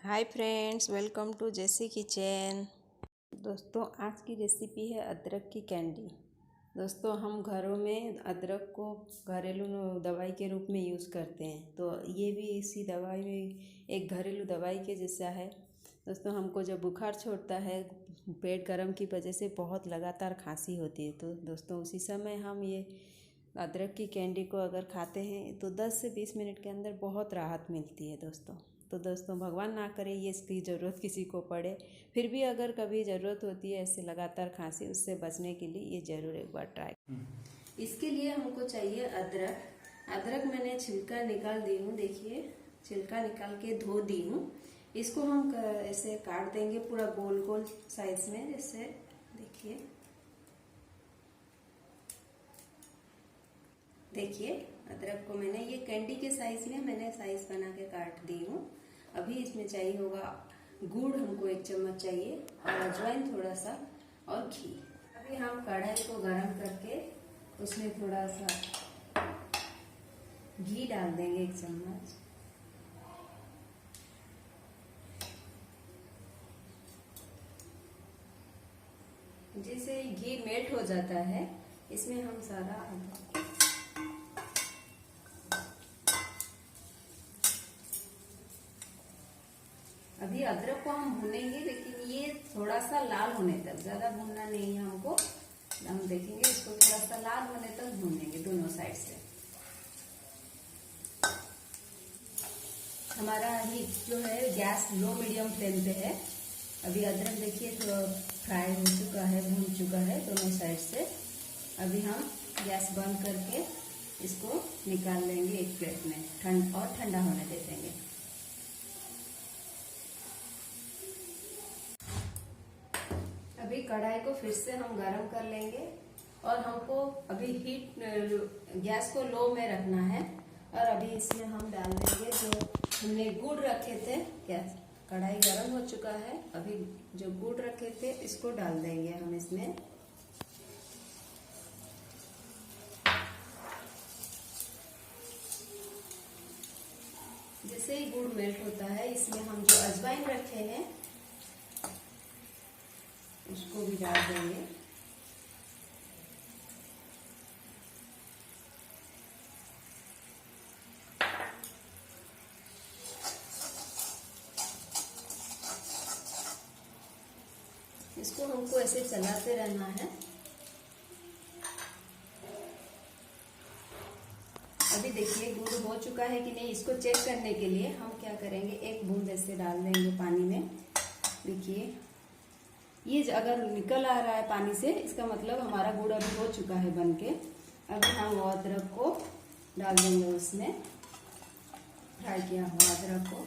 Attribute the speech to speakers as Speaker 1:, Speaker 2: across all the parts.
Speaker 1: Hi friends, welcome to J C kitchen. दोस्तों, आज की रेसिपी है अदरक की कैंडी। दोस्तों, हम घरों में अदरक को घरेलू दवाई के रूप में यूज़ करते हैं, तो ये भी इसी दवाई में एक घरेलू दवाई के जैसा है। दोस्तों, हमको जब बुखार छोड़ता है, पेट गर्म की वजह से बहुत लगातार खांसी होती है, तो दोस्तों उसी समय हम ये अदरक की कैंडी को अगर खाते हैं तो 10 से 20 मिनट के अंदर बहुत राहत मिलती है दोस्तों। तो दोस्तों, भगवान ना करे ये इसकी ज़रूरत किसी को पड़े, फिर भी अगर कभी ज़रूरत होती है ऐसे लगातार खांसी, उससे बचने के लिए ये ज़रूर एक बार ट्राई। इसके लिए हमको चाहिए अदरक। अदरक मैंने छिलका निकाल दी हूँ, देखिए छिलका निकाल के धो दी हूँ। इसको हम ऐसे काट देंगे पूरा गोल गोल साइज में, जैसे देखिए अदरक को मैंने ये कैंडी के साइज में मैंने साइज बना के काट दी हूँ। अभी इसमें चाहिए होगा गुड़, हमको 1 चम्मच चाहिए, और अजवाइन थोड़ा सा, और घी। अभी हम कढ़ाई को गरम करके उसमें थोड़ा सा घी डाल देंगे, 1 चम्मच। जिससे घी मेल्ट हो जाता है, इसमें हम सारा अभी अदरक को हम भूनेंगे, लेकिन ये थोड़ा सा लाल होने तक, ज्यादा भूनना नहीं है हमको। हम देखेंगे इसको थोड़ा सा लाल होने तक भूनेंगे दोनों साइड से। हमारा हीट जो है गैस लो मीडियम फ्लेम पे है। अभी अदरक देखिए थोड़ा फ्राई हो चुका है, भून चुका है दोनों साइड से। अभी हम गैस बंद करके इसको निकाल लेंगे एक प्लेट में, ठंडा होने दे देंगे। अभी कढ़ाई को फिर से हम गरम कर लेंगे, और हमको अभी गैस को लो में रखना है। और अभी इसमें हम डाल देंगे जो हमने गुड़ रखे थे। गैस कढ़ाई गरम हो चुका है, अभी जो गुड़ रखे थे इसको डाल देंगे हम इसमें। जैसे ही गुड़ मेल्ट होता है, इसमें हम जो अजवाइन रखे हैं उसको भी डाल देंगे। इसको हमको ऐसे चलाते रहना है। अभी देखिए गुड़ हो चुका है कि नहीं, इसको चेक करने के लिए हम क्या करेंगे, 1 बूंद ऐसे डाल देंगे पानी में। देखिए ये अगर निकल आ रहा है पानी से, इसका मतलब हमारा गुड़ अभी हो चुका है बनके। अभी हम वो अदरक को डाल देंगे उसमें, फ्राई किया हुआ अदरक को।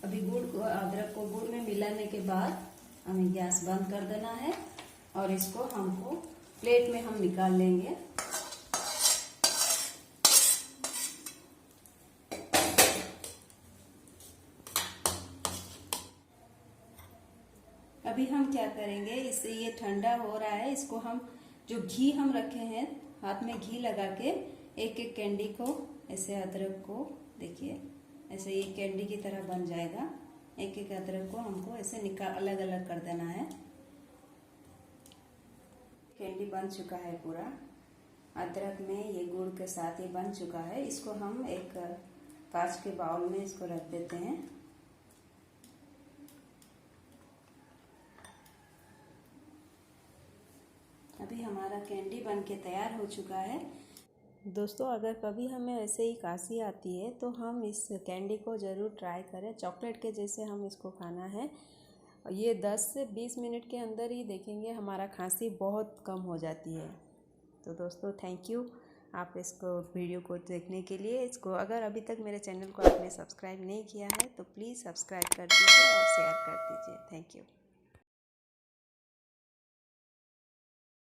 Speaker 1: अभी अदरक को गुड़ में मिलाने के बाद हमें गैस बंद कर देना है, और इसको हमको प्लेट में हम निकाल लेंगे। अभी हम क्या करेंगे, इससे ये ठंडा हो रहा है, इसको हम जो घी हम रखे हैं, हाथ में घी लगा के एक एक कैंडी को ऐसे अदरक को देखिए ऐसे ये कैंडी की तरह बन जाएगा। एक एक अदरक को हमको ऐसे निकाल अलग अलग कर देना है। कैंडी बन चुका है पूरा, अदरक में ये गुड़ के साथ ये बन चुका है। इसको हम एक कांच के बाउल में इसको रख देते हैं। अभी हमारा कैंडी बन के तैयार हो चुका है। दोस्तों, अगर कभी हमें ऐसे ही खांसी आती है तो हम इस कैंडी को ज़रूर ट्राई करें। चॉकलेट के जैसे हम इसको खाना है। ये 10 से 20 मिनट के अंदर ही देखेंगे हमारा खांसी बहुत कम हो जाती है। तो दोस्तों, थैंक यू आप इसको वीडियो को देखने के लिए। इसको अगर अभी तक मेरे चैनल को आपने सब्सक्राइब नहीं किया है तो प्लीज़ सब्सक्राइब कर दीजिए और शेयर कर दीजिए। Thank you.